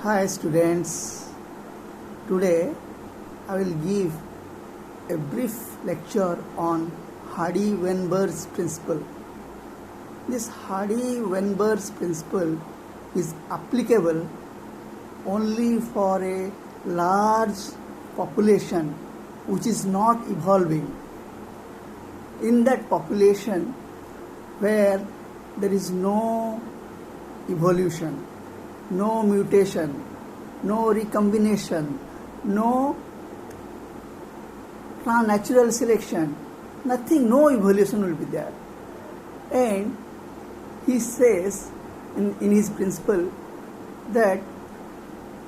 Hi students, today I will give a brief lecture on Hardy-Weinberg's principle. This Hardy-Weinberg's principle is applicable only for a large population which is not evolving. In that population where there is no evolution, no mutation, no recombination, no natural selection, nothing, no evolution will be there. And he says in his principle that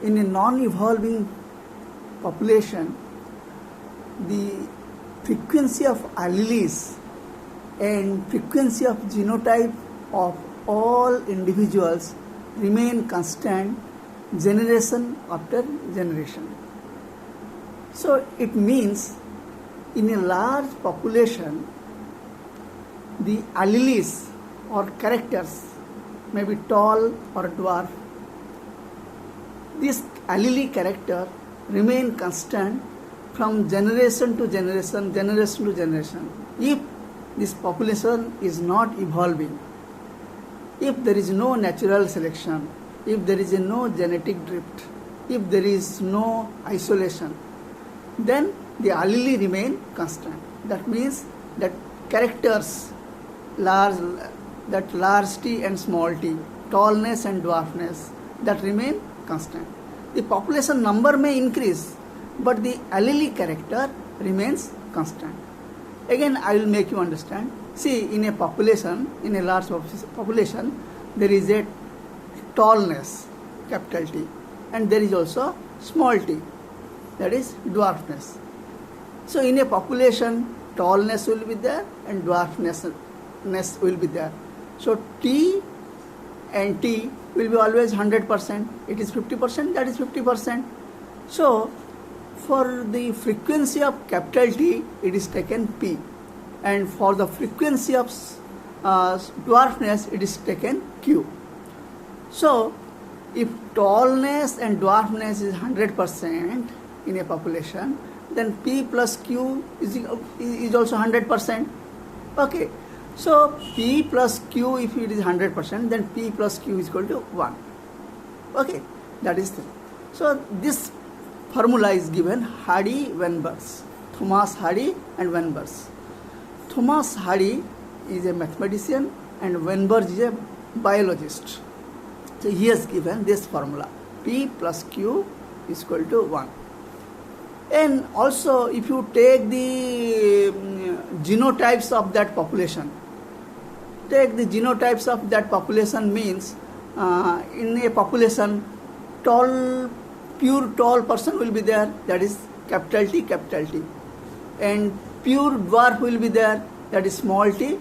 in a non-evolving population, the frequency of alleles and frequency of genotype of all individuals remain constant generation after generation. So it means in a large population, the alleles or characters may be tall or dwarf. This allele character remain constant from generation to generation, generation to generation. If this population is not evolving, if there is no natural selection, if there is no genetic drift, if there is no isolation, then the allele remain constant. That means that characters, large t and small t, tallness and dwarfness, that remain constant. The population number may increase, but the allele character remains constant. Again, I will make you understand. See, in a population, in a large population, there is a tallness, capital T, and there is also small t, that is dwarfness. So in a population, tallness will be there and dwarfness will be there. So T and T will be always 100%. It is 50%, that is 50%. So for the frequency of capital T, it is taken P. And for the frequency of dwarfness, it is taken Q. So if tallness and dwarfness is 100% in a population, then P plus Q is also 100%. Okay. So P plus Q, if it is 100%, then P plus Q is equal to 1. Okay. That is the. So this formula is given Hardy-Weinberg's, Thomas Hardy and Weinberg's. Thomas Hardy is a mathematician and Weinberg is a biologist. So he has given this formula, P plus Q is equal to 1. And also if you take the genotypes of that population, means in a population, pure tall person will be there, that is capital T, and pure dwarf will be there, that is small t,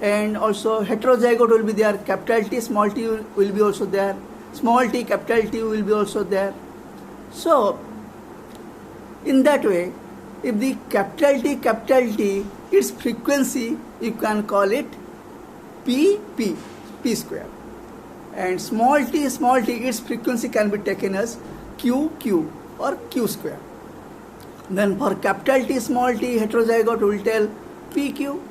and also heterozygote will be there, capital T, small t will be also there, small t, capital T will be also there. So in that way, if the capital T, its frequency, you can call it P square, and small t, its frequency can be taken as Q or Q square. Then for capital T, small t, heterozygote will tell PQ,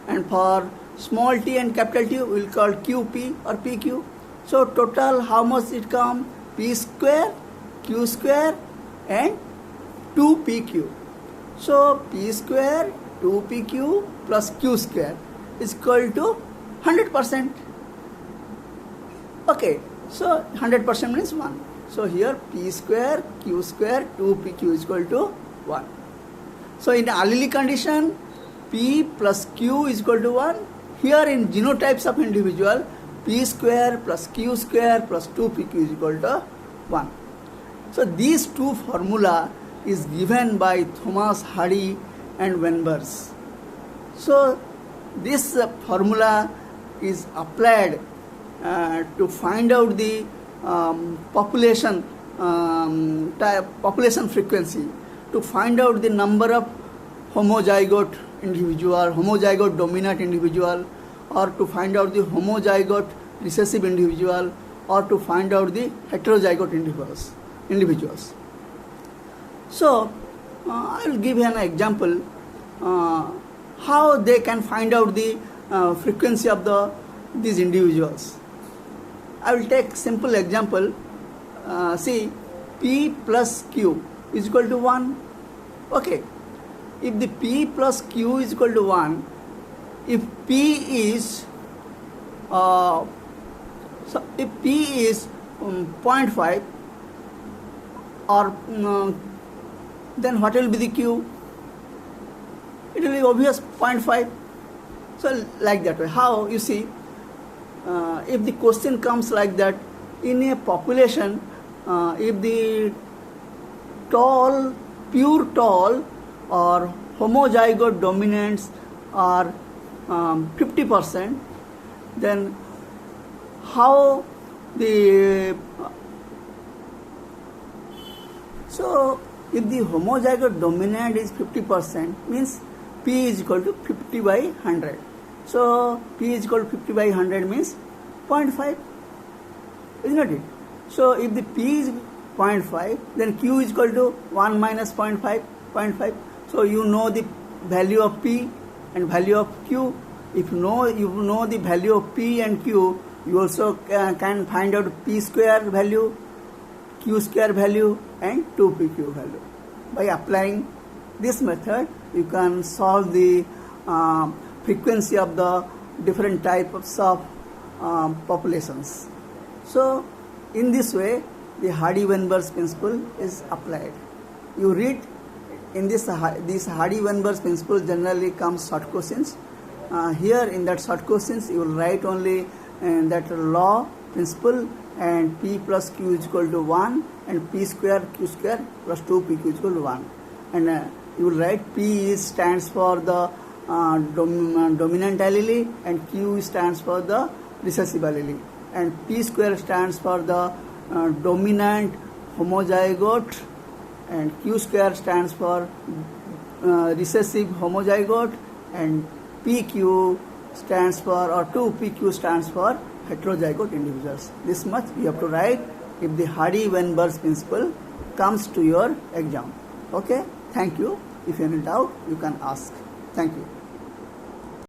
and for small t and capital T will call QP or PQ. So total how much it come? P square, Q square and 2PQ. So P square 2PQ plus Q square is equal to 100%. Okay, so 100% means 1. So here P square, Q square, 2PQ is equal to 1. So in the allele condition, P plus Q is equal to 1. Here in genotypes of individual, P square plus Q square plus 2PQ is equal to 1. So these two formula is given by Thomas Hardy and Weinberg. So this formula is applied to find out the population frequency, to find out the number of homozygote individual, homozygote dominant individual, or to find out the homozygote recessive individual, or to find out the heterozygote individuals. So I will give an example how they can find out the frequency of these individuals. I will take simple example. See, P plus Q is equal to 1. Okay, if the P plus Q is equal to 1, if P is if P is 0.5, or then what will be the Q? It will be obvious 0.5. So like that way. How? You see, if the question comes like that, in a population, if the pure tall or homozygote dominants are 50%, then how the so if the homozygote dominant is 50%, means P is equal to 50 by 100. So P is equal to 50 by 100 means 0.5, isn't it? So if the P is 0.5, then Q is equal to 1 minus 0.5. So you know the value of P and value of Q. If you know the value of P and Q, you also can find out P square value, Q square value, and 2PQ value. By applying this method, you can solve the frequency of the different types of populations. So in this way, the Hardy-Weinberg principle is applied. You read in this Hardy-Weinberg principle generally comes short questions. Here in that short questions, you will write only that law, principle, and P plus Q is equal to 1, and P square Q square plus 2PQ is equal to 1. And you will write P stands for the dominant allele, and Q stands for the recessive allele, and P square stands for the dominant homozygote, and Q square stands for recessive homozygote, and PQ stands for, or 2PQ stands for heterozygote individuals. This much you have to write if the Hardy-Weinberg principle comes to your exam. Okay, thank you. If you have any doubt, you can ask. Thank you.